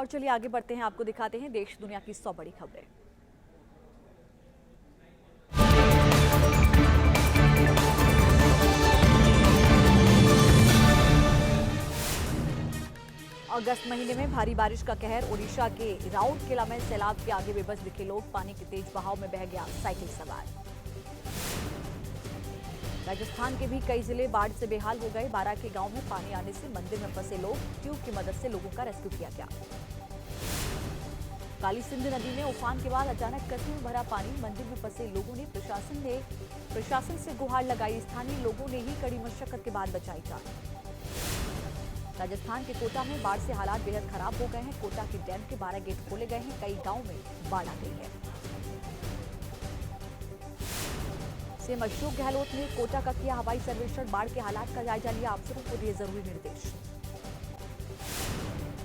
और चलिए आगे बढ़ते हैं, आपको दिखाते हैं देश दुनिया की 100 बड़ी खबरें। अगस्त महीने में भारी बारिश का कहर, ओडिशा के राउरकेला में सैलाब के आगे बेबस दिखे लोग, पानी के तेज बहाव में बह गया साइकिल सवार। राजस्थान के भी कई जिले बाढ़ से बेहाल हो गए, बारां के गांव में पानी आने से मंदिर में फंसे लोग, ट्यूब की मदद से लोगों का रेस्क्यू किया गया। काली सिंध नदी में उफान के बाद अचानक कस्बे में भरा पानी, मंदिर में फंसे लोगों ने प्रशासन से गुहार लगाई, स्थानीय लोगों ने ही कड़ी मशक्कत के बाद बचाई जान। राजस्थान के कोटा में बाढ़ से हालात बेहद खराब हो गए हैं, कोटा के डैम के 12 गेट खोले गए हैं, कई गांव में बाढ़ आ गई है। सीएम अशोक गहलोत ने कोटा का किया हवाई सर्वेक्षण, बाढ़ के हालात का जायजा लिया, अफसरों को दिए जरूरी निर्देश।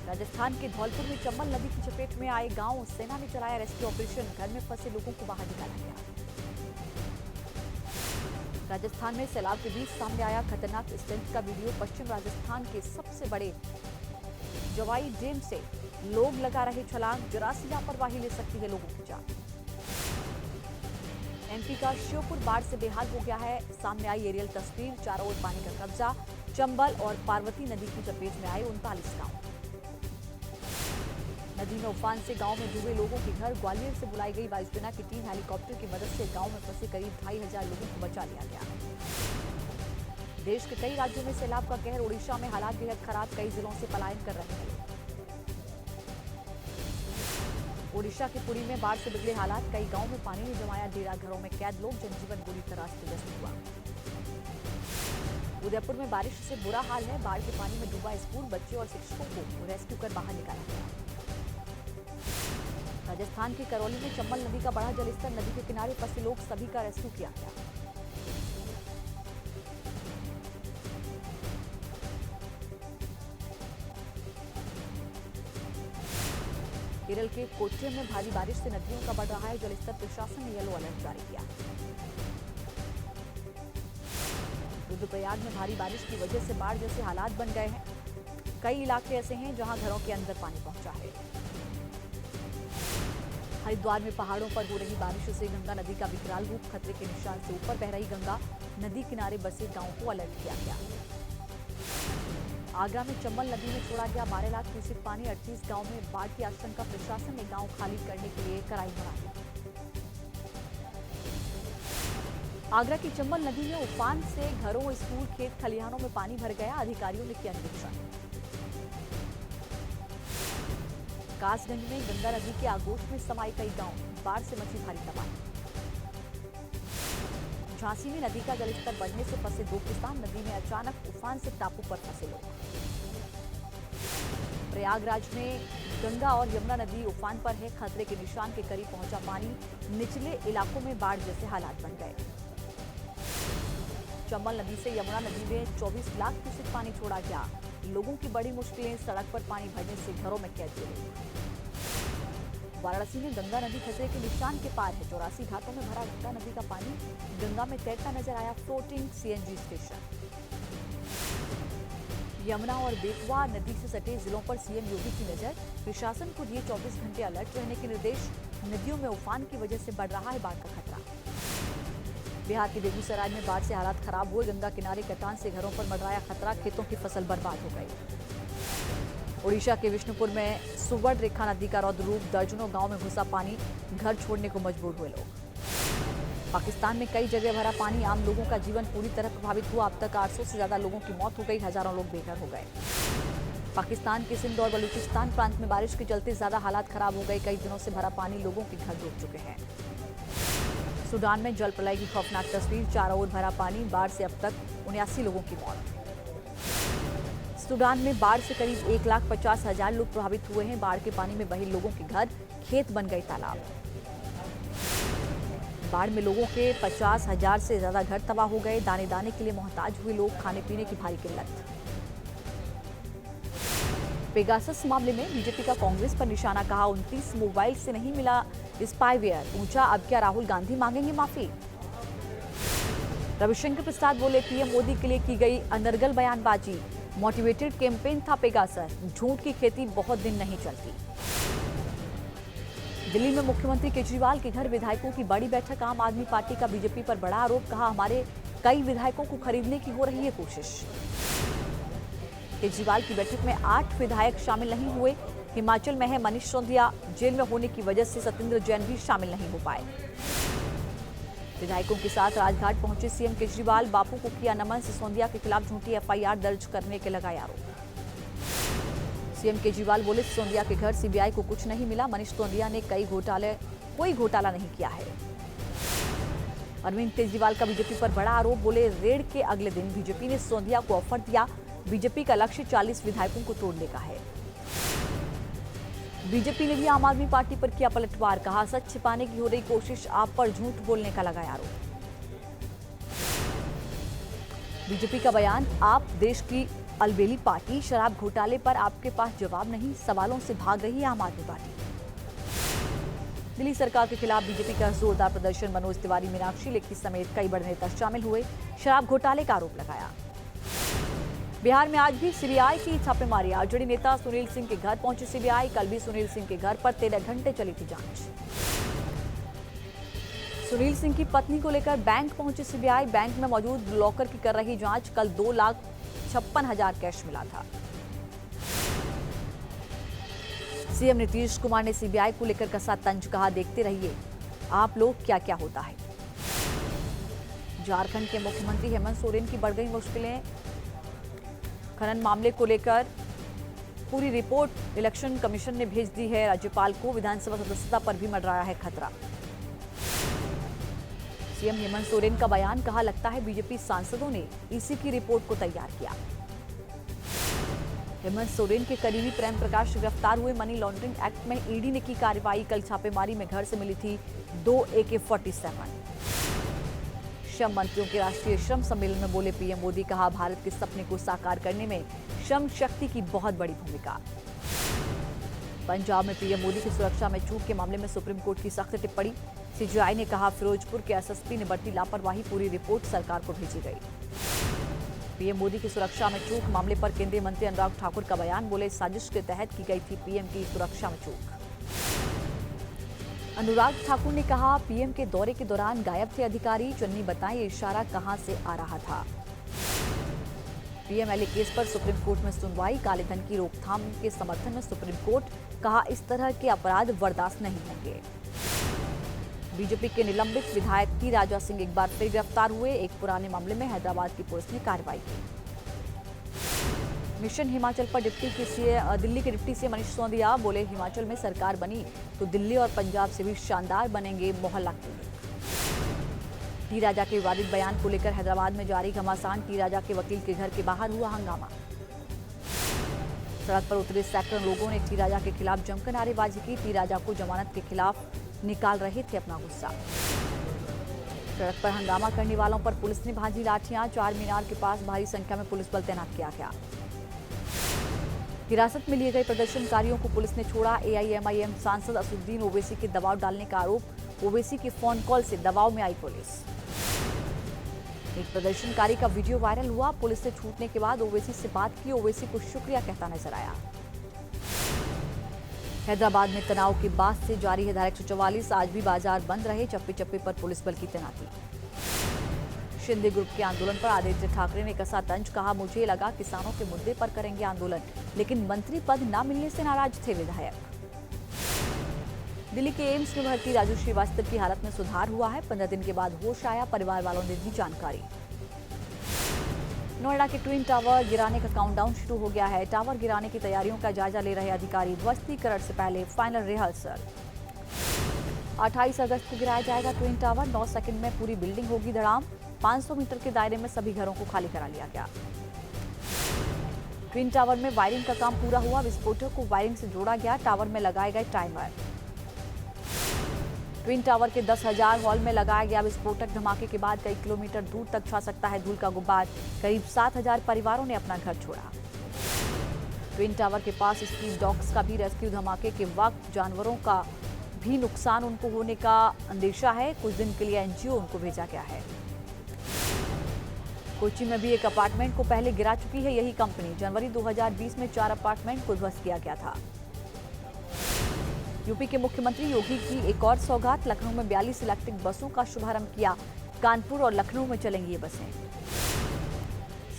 राजस्थान के धौलपुर में चंबल नदी की चपेट में आए गांव, सेना ने चलाया रेस्क्यू ऑपरेशन, घर में फंसे लोगों को बाहर निकाला गया। राजस्थान में सैलाब के बीच सामने आया खतरनाक स्टंट का वीडियो, पश्चिम राजस्थान के सबसे बड़े जवाई डैम से लोग लगा रहे छलांग, जरा सी लापरवाही ले सकती है लोगों की जान। एमपी का श्योपुर बाढ़ से बेहाल हो गया है, सामने आई एरियल तस्वीर, चारों ओर पानी का कब्जा, चंबल और पार्वती नदी की चपेट में आए 39 गांव। नदी में उफान से गांव में डूबे लोगों के घर, ग्वालियर से बुलाई गई वायुसेना की टीम, हेलीकॉप्टर की मदद से गांव में फंसे करीब 2500 लोगों को बचा लिया गया। देश के कई राज्यों में सैलाब का कहर, ओडिशा में हालात बेहद खराब, कई जिलों से पलायन कर रहे हैं लोग। ओडिशा के पुरी में बाढ़ से बिगड़े हालात, कई गांव में पानी ने जमाया डेरा, घरों में कैद लोग, जनजीवन बुरी तरह अस्त-व्यस्त हुआ। उदयपुर में बारिश से बुरा हाल है, बाढ़ के पानी में डूबा स्कूल, बच्चे और शिक्षकों को रेस्क्यू कर बाहर निकाला गया। राजस्थान के करौली में चंबल नदी का बढ़ा जलस्तर, नदी के किनारे फंसे लोग, सभी का रेस्क्यू किया गया। केरल के कोच्चि में भारी बारिश से नदियों का बढ़ रहा है जलस्तर, प्रशासन ने येलो अलर्ट जारी किया। रुद्रप्रयाग में भारी बारिश की वजह से बाढ़ जैसे हालात बन गए हैं, कई इलाके ऐसे हैं जहां घरों के अंदर पानी पहुंचा है। हरिद्वार में पहाड़ों पर हो रही बारिश से गंगा नदी का विकराल रूप, खतरे के निशान से ऊपर बह रही गंगा नदी किनारे बसे गांवों को अलर्ट किया गया। आगरा में चंबल नदी में छोड़ा गया 12 लाख क्यूसेक पानी, 38 गांव में बाढ़ की आशंका, प्रशासन ने गांव खाली करने के लिए कराई मुनादी। आगरा की चंबल नदी में उफान से घरों, स्कूल, खेत खलिहानों में पानी भर गया, अधिकारियों ने किया निरीक्षण। कासगंज में गंगा नदी के आगोश में समाये कई गांव, बाढ़ से मची भारी तबाही। झांसी में नदी का जलस्तर बढ़ने से फंसे 2 किसान, नदी में अचानक उफान से टापू पर फंसे लोग। प्रयागराज में गंगा और यमुना नदी उफान पर है, खतरे के निशान के करीब पहुंचा पानी, निचले इलाकों में बाढ़ जैसे हालात बन गए। चंबल नदी से यमुना नदी में 24 लाख क्यूसेक पानी छोड़ा गया, लोगों की बड़ी मुश्किलें, सड़क पर पानी भरने से घरों में कैद हुए। वाराणसी में गंगा नदी खतरे के निशान के पार है, 84 घाटों में भरा गंगा नदी का पानी, गंगा में तैरता नजर आया फ्लोटिंग सीएनजी स्टेशन। यमुना और बेतवा नदी से सटे जिलों पर सीएम योगी की नजर, प्रशासन को दिए 24 घंटे अलर्ट रहने के निर्देश, नदियों में उफान की वजह से बढ़ रहा है बाढ़ का खतरा। बिहार के बेगूसराय में बाढ़ से हालात खराब हुए, गंगा किनारे कटान से घरों पर मंडराया खतरा, खेतों की फसल बर्बाद हो गई। ओडिशा के विष्णुपुर में सुवर्ण रेखा नदी का रौद्र रूप, दर्जनों गांव में घुसा पानी, घर छोड़ने को मजबूर हुए लोग। पाकिस्तान में कई जगह भरा पानी, आम लोगों का जीवन पूरी तरह प्रभावित हुआ, अब तक 800 से ज्यादा लोगों की मौत हो गई, हजारों लोग बेघर हो गए। पाकिस्तान के सिंध और बलूचिस्तान प्रांत में बारिश के चलते ज्यादा हालात खराब हो गए, कई दिनों से भरा पानी लोगों के घर डूब चुके हैं। सूडान में जल प्रलय की खौफनाक तस्वीर, चारों ओर भरा पानी, बाढ़ से अब तक 79 लोगों की मौत। सूडान में बाढ़ से करीब 1,50,000 लोग प्रभावित हुए हैं, बाढ़ के पानी में बहे लोगों के घर, खेत बन गए तालाब। बाढ़ में लोगों के 50,000 से ज्यादा घर तबाह हो गए, दाने दाने के लिए मोहताज हुए लोग, खाने पीने की भारी किल्लत। पेगासस मामले में बीजेपी का कांग्रेस पर निशाना, कहा 29 मोबाइल से नहीं मिला स्पाईवेयर, पूछा अब क्या राहुल गांधी मांगेंगे माफी। रविशंकर प्रसाद बोले पीएम मोदी के लिए की गई अनर्गल बयानबाजी, मोटिवेटेड कैंपेन था पेगासस, झूठ की खेती बहुत दिन नहीं चलती। दिल्ली में मुख्यमंत्री केजरीवाल के घर विधायकों की बड़ी बैठक, आम आदमी पार्टी का बीजेपी पर बड़ा आरोप, कहा हमारे कई विधायकों को खरीदने की हो रही है कोशिश। केजरीवाल की बैठक में 8 विधायक शामिल नहीं हुए। हिमाचल में है मनीष सिसोदिया, जेल में होने की वजह से सत्येंद्र जैन भी शामिल नहीं हो पाए। विधायकों के साथ राजघाट पहुंचे सीएम केजरीवाल, बापू को किया नमन, सिसोदिया के खिलाफ झूठी एफआईआर दर्ज करने के लगाए आरोप। सीएम केजरीवाल बोले सिसोदिया के घर सीबीआई को कुछ नहीं मिला, मनीष सिसोदिया ने कोई घोटाला नहीं किया है। अरविंद केजरीवाल का बीजेपी पर बड़ा आरोप, बोले रेड के अगले दिन बीजेपी ने सिसोदिया को ऑफर दिया, बीजेपी का लक्ष्य 40 विधायकों को तोड़ने का है। बीजेपी ने भी आम आदमी पार्टी पर किया पलटवार, कहा सच छिपाने की हो रही कोशिश, आप पर झूठ बोलने का लगाया आरोप। बीजेपी का बयान, आप देश की अलबेली पार्टी, शराब घोटाले पर आपके पास जवाब नहीं, सवालों से भाग रही है आम आदमी पार्टी। दिल्ली सरकार के खिलाफ बीजेपी का जोरदार प्रदर्शन, मनोज तिवारी, मीनाक्षी लेखी समेत कई बड़े नेता शामिल हुए, शराब घोटाले का आरोप लगाया। बिहार में आज भी सीबीआई की छापेमारी, आरजेडी नेता सुनील सिंह के घर पहुंची सीबीआई, कल भी सुनील सिंह के घर पर 13 घंटे चली थी जांच। सुनील सिंह की पत्नी को लेकर बैंक पहुंची सीबीआई, बैंक में मौजूद लॉकर की कर रही जांच, कल 2,56,000 कैश मिला था। सीएम नीतीश कुमार ने सीबीआई को लेकर कसा तंज, कहा देखते रहिए आप लोग क्या क्या होता है। झारखंड के मुख्यमंत्री हेमंत सोरेन की बढ़ गई मुश्किलें, खनन मामले को लेकर पूरी रिपोर्ट इलेक्शन कमीशन ने भेज दी है राज्यपाल को, विधानसभा सदस्यता पर भी मंडराया है खतरा। सीएम हेमंत सोरेन का बयान, कहा लगता है बीजेपी सांसदों ने ईसी की रिपोर्ट को तैयार किया। हेमंत सोरेन के करीबी प्रेम प्रकाश गिरफ्तार हुए, मनी लॉन्ड्रिंग एक्ट में ईडी ने की कार्रवाई, कल छापेमारी में घर से मिली थी 2 AK-47। श्रम मंत्रियों के राष्ट्रीय श्रम सम्मेलन में बोले पीएम मोदी, कहा भारत के सपने को साकार करने में श्रम शक्ति की बहुत बड़ी भूमिका। पंजाब में पीएम मोदी की सुरक्षा में चूक के मामले में सुप्रीम कोर्ट की सख्त टिप्पणी, सीजीआई ने कहा फिरोजपुर के एसएसपी ने बरती लापरवाही, पूरी रिपोर्ट सरकार को भेजी गई। पीएम मोदी की सुरक्षा में चूक मामले पर केंद्रीय मंत्री अनुराग ठाकुर का बयान, बोले साजिश के तहत की गई थी पीएम की सुरक्षा में चूक। अनुराग ठाकुर ने कहा पीएम के दौरे के दौरान गायब थे अधिकारी, चन्नी बताएं ये इशारा कहां से आ रहा था। पीएमएलए केस पर सुप्रीम कोर्ट में सुनवाई, काले धन की रोकथाम के समर्थन में सुप्रीम कोर्ट, कहा इस तरह के अपराध बर्दाश्त नहीं होंगे। बीजेपी के निलंबित विधायक टी राजा सिंह एक बार फिर गिरफ्तार हुए, एक पुराने मामले में हैदराबाद की पुलिस ने कार्रवाई की। मिशन हिमाचल पर दिल्ली के डिप्टी सीएम मनीष सिसोदिया बोले हिमाचल में सरकार बनी तो दिल्ली और पंजाब से भी शानदार बनेंगे मोहल्ला क्लिनिक। टी राजा के विवादित बयान को लेकर हैदराबाद में जारी घमासान, टी राजा के वकील के घर के बाहर हुआ हंगामा। सड़क पर उतरे सैकड़ों लोगों ने टी राजा के खिलाफ जमकर नारेबाजी की, टी राजा को जमानत के खिलाफ निकाल रहे थे अपना गुस्सा। सड़क पर हंगामा करने वालों पर पुलिस ने भाजी लाठियां, चार मीनार के पास भारी संख्या में पुलिस बल तैनात किया गया। हिरासत में लिए गए प्रदर्शनकारियों को पुलिस ने छोड़ा, एआईएमआईएम सांसद असदुद्दीन ओवैसी के दबाव डालने का आरोप, ओवैसी के फोन कॉल से दबाव में आई पुलिस। एक प्रदर्शनकारी का वीडियो वायरल हुआ, पुलिस से छूटने के बाद ओवैसी से बात की, ओवैसी को शुक्रिया कहता नजर आया। हैदराबाद में तनाव के बाद से जारी है धारा 144, आज भी बाजार बंद रहे, चप्पे चप्पे पर पुलिस बल की तैनाती। शिंदे ग्रुप के आंदोलन पर आदित्य ठाकरे ने कसा तंज, कहा मुझे लगा किसानों के मुद्दे पर करेंगे आंदोलन, लेकिन मंत्री पद न मिलने से नाराज थे विधायक। दिल्ली के एम्स में भर्ती राजू श्रीवास्तव की हालत में सुधार हुआ है, 15 दिन के बाद होश आया, परिवार वालों ने दी जानकारी। नोएडा के ट्विन टावर गिराने का काउंटडाउन शुरू हो गया है, टावर गिराने की तैयारियों का जायजा ले रहे अधिकारी, ध्वस्तीकरण से पहले फाइनल रिहर्सल। 28 अगस्त को गिराया जाएगा ट्विन टावर, 9 सेकंड में पूरी बिल्डिंग होगी धड़ाम, 500 मीटर के दायरे में सभी घरों को खाली करा लिया गया। ट्विन टावर में वायरिंग का काम पूरा हुआ, विस्फोटक को वायरिंग से जोड़ा गया, टावर में लगाए गए टाइमर। ट्विन टावर के 10,000 हॉल में लगाया गया विस्फोटक, धमाके के बाद कई किलोमीटर दूर तक छा सकता है धूल का गुब्बार, करीब 7,000 परिवारों ने अपना घर छोड़ा। ट्विन टावर के पास स्ट्रीट डॉग्स का भी रेस्क्यू, धमाके के वक्त जानवरों का भी नुकसान उनको होने का अंदेशा है, कुछ दिन के लिए एनजीओ उनको भेजा गया है। कोच्चि में भी एक अपार्टमेंट को पहले गिरा चुकी है यही कंपनी। जनवरी 2020 में 4 अपार्टमेंट को ध्वस्त किया गया था। यूपी के मुख्यमंत्री योगी की एक और सौगात, लखनऊ में 42 इलेक्ट्रिक बसों का शुभारंभ किया। कानपुर और लखनऊ में चलेंगी ये बसें।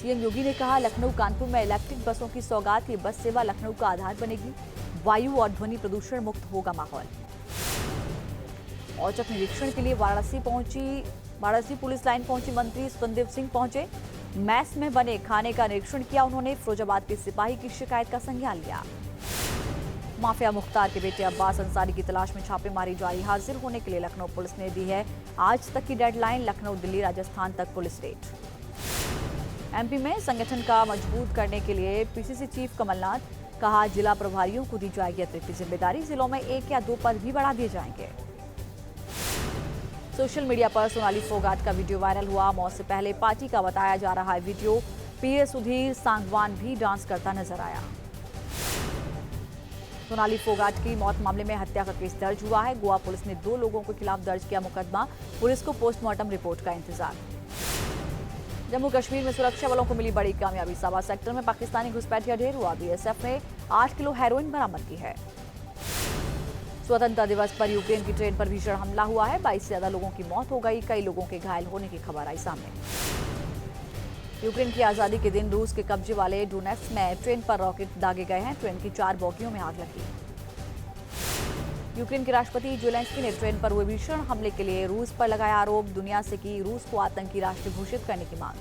सीएम योगी ने कहा, लखनऊ कानपुर में इलेक्ट्रिक बसों की सौगात। ये बस सेवा लखनऊ का आधार बनेगी। वायु और ध्वनि प्रदूषण मुक्त होगा माहौल। औचक निरीक्षण के लिए वाराणसी पुलिस लाइन पहुंची मंत्री स्वतंत्र सिंह पहुंचे। मैस में बने खाने का निरीक्षण किया उन्होंने। फिरोजाबाद के सिपाही की शिकायत का संज्ञान लिया। माफिया मुख्तार के बेटे अब्बास अंसारी की तलाश में छापेमारी जारी। हाजिर होने के लिए लखनऊ पुलिस ने दी है आज तक की डेडलाइन। लखनऊ, दिल्ली, राजस्थान तक पुलिस रेड। एमपी में संगठन का मजबूत करने के लिए पीसीसी चीफ कमलनाथ, कहा जिला प्रभारियों को दी जाएगी अतिरिक्त जिम्मेदारी। जिलों में 1 या 2 पद भी बढ़ा दिए जाएंगे। सोशल मीडिया पर सोनाली फोगाट का वीडियो वायरल हुआ। मौत से पहले पार्टी का बताया जा रहा है वीडियो। पीए सुधीर सांगवान भी डांस करता नजर आया। सोनाली फोगाट की मौत मामले में हत्या का केस दर्ज हुआ है। गोवा पुलिस ने 2 लोगों के खिलाफ दर्ज किया मुकदमा। पुलिस को पोस्टमार्टम रिपोर्ट का इंतजार। जम्मू कश्मीर में सुरक्षा बलों को मिली बड़ी कामयाबी। साबा सेक्टर में पाकिस्तानी घुसपैठिया ढेर हुआ। बीएसएफ ने 8 किलो हेरोइन बरामद की है। स्वतंत्रता दिवस पर यूक्रेन की ट्रेन पर भीषण हमला हुआ है। 22 से ज्यादा लोगों की मौत हो गई। कई लोगों के घायल होने की खबर आई सामने। यूक्रेन की आजादी के दिन रूस के कब्जे वाले डोनेट्स्क में ट्रेन पर रॉकेट दागे गए हैं। ट्रेन की 4 बोगियों में आग लगी। यूक्रेन के राष्ट्रपति ज़ेलेंस्की ने ट्रेन पर हुए भीषण हमले के लिए रूस पर लगाया आरोप। दुनिया से की रूस को आतंकी राष्ट्र घोषित करने की मांग।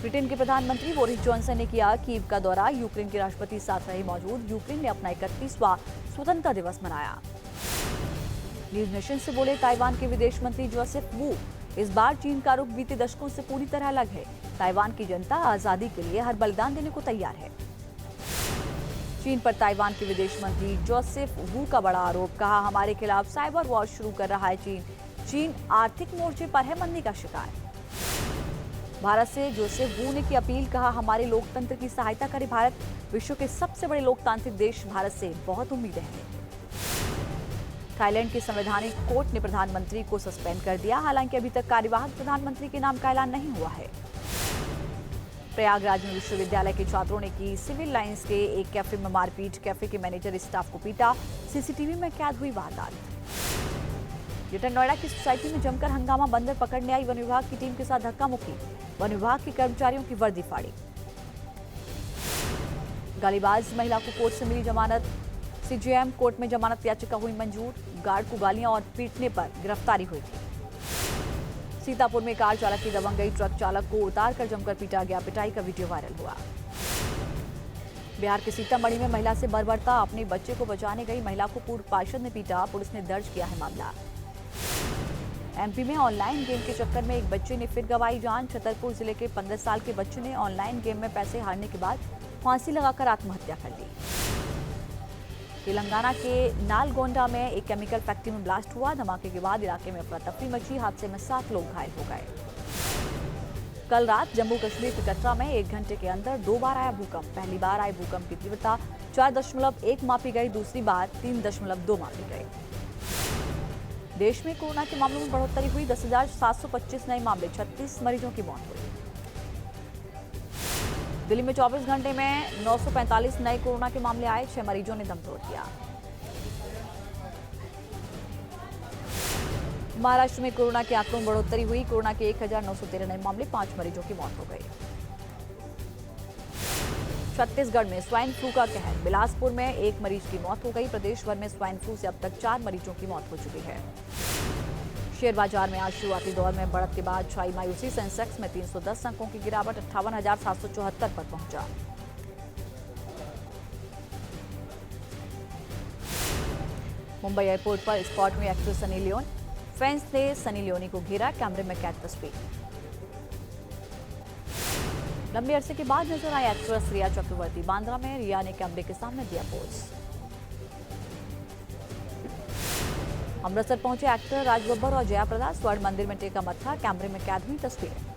ब्रिटेन के प्रधानमंत्री बोरिस जॉनसन ने किया कीव का दौरा। यूक्रेन के राष्ट्रपति साथ रहे मौजूद। यूक्रेन ने अपना 31वां स्वतंत्रता दिवस मनाया। न्यूज नेशन से बोले ताइवान के विदेश मंत्री जोसेफ वू, इस बार चीन का रुख बीते दशकों से पूरी तरह अलग है। ताइवान की जनता आजादी के लिए हर बलिदान देने को तैयार है। चीन पर ताइवान के विदेश मंत्री जोसेफ वू का बड़ा आरोप, कहा हमारे खिलाफ साइबर वॉर शुरू कर रहा है चीन। चीन आर्थिक मोर्चे पर है मंदी का शिकार। भारत से जोसेफ वू ने की अपील, कहा हमारे लोकतंत्र की सहायता करे भारत। विश्व के सबसे बड़े लोकतांत्रिक देश भारत से बहुत उम्मीदें हैं। थाईलैंड के संवैधानिक कोर्ट ने प्रधानमंत्री को सस्पेंड कर दिया। हालांकि अभी तक कार्यवाहक प्रधानमंत्री के नाम का ऐलान नहीं हुआ है। प्रयागराज में विश्वविद्यालय के छात्रों ने की सिविल लाइंस के एक कैफे में मारपीट। कैफे के मैनेजर स्टाफ को पीटा। सीसीटीवी में कैद हुई वारदात। ग्रेटर नोएडा की सोसाइटी में जमकर हंगामा। बंदर पकड़ने आई वन विभाग की टीम के साथ धक्का मुक्की। वन विभाग के कर्मचारियों की वर्दी फाड़ी। गालीबाज महिला को कोर्ट से मिली जमानत। सीजेएम कोर्ट में जमानत याचिका हुई मंजूर। गार्ड को गालियां और पीटने पर गिरफ्तारी हुई थी। सीतापुर में कार चालक की दबंग गई। ट्रक चालक को उतारकर जमकर पीटा गया। पिटाई का वीडियो वायरल हुआ। बिहार के सीतामढ़ी में महिला से बर्बरता। अपने बच्चे को बचाने गई महिला को पूर्व पार्षद ने पीटा। पुलिस ने दर्ज किया है मामला। एमपी में ऑनलाइन गेम के चक्कर में एक बच्चे ने फिर गंवाई जान। छतरपुर जिले के 15 साल के बच्चे ने ऑनलाइन गेम में पैसे हारने के बाद फांसी लगाकर आत्महत्या कर ली। तेलंगाना के नालगोंडा में एक केमिकल फैक्ट्री में ब्लास्ट हुआ। धमाके के बाद इलाके में अफरा तफरी मची। हादसे में 7 लोग घायल हो गए। कल रात जम्मू कश्मीर के कटरा में 1 घंटे के अंदर 2 बार आया भूकंप। पहली बार आए भूकंप की तीव्रता 4.1 मापी गई। दूसरी बार 3.2 मापी गई। देश में कोरोना के मामलों में बढ़ोतरी हुई। 10,725 नए मामले। 36 मरीजों की मौत हुई। दिल्ली में 24 घंटे में 945 नए कोरोना के मामले आए। 6 मरीजों ने दम तोड़ दिया। महाराष्ट्र में कोरोना के आंकड़ों में बढ़ोतरी हुई। कोरोना के 1,913 नए मामले। 5 मरीजों की मौत हो गई। छत्तीसगढ़ में स्वाइन फ्लू का कहर। बिलासपुर में 1 मरीज की मौत हो गई। प्रदेश भर में स्वाइन फ्लू से अब तक 4 मरीजों की मौत हो चुकी है। शेयर बाजार में आज शुरुआती दौर में बढ़त के बाद छाई मायूसी। सेंसेक्स में 310 अंकों की गिरावट 58,774 पर पहुंचा। मुंबई एयरपोर्ट पर स्पॉट हुई एक्ट्रेस सनी लियोन। फैंस ने सनी लियोनी को घेरा। कैमरे में कैद तस्वीर। लंबे अरसे के बाद नजर आई एक्ट्रेस रिया चक्रवर्ती। बांद्रा में रिया ने कैमरे के सामने दिया पोज। अमृतसर पहुंचे एक्टर राज बब्बर और जया प्रदा। स्वर्ण मंदिर में टेका मत्था। कैमरे में कैद हुई तस्वीरें।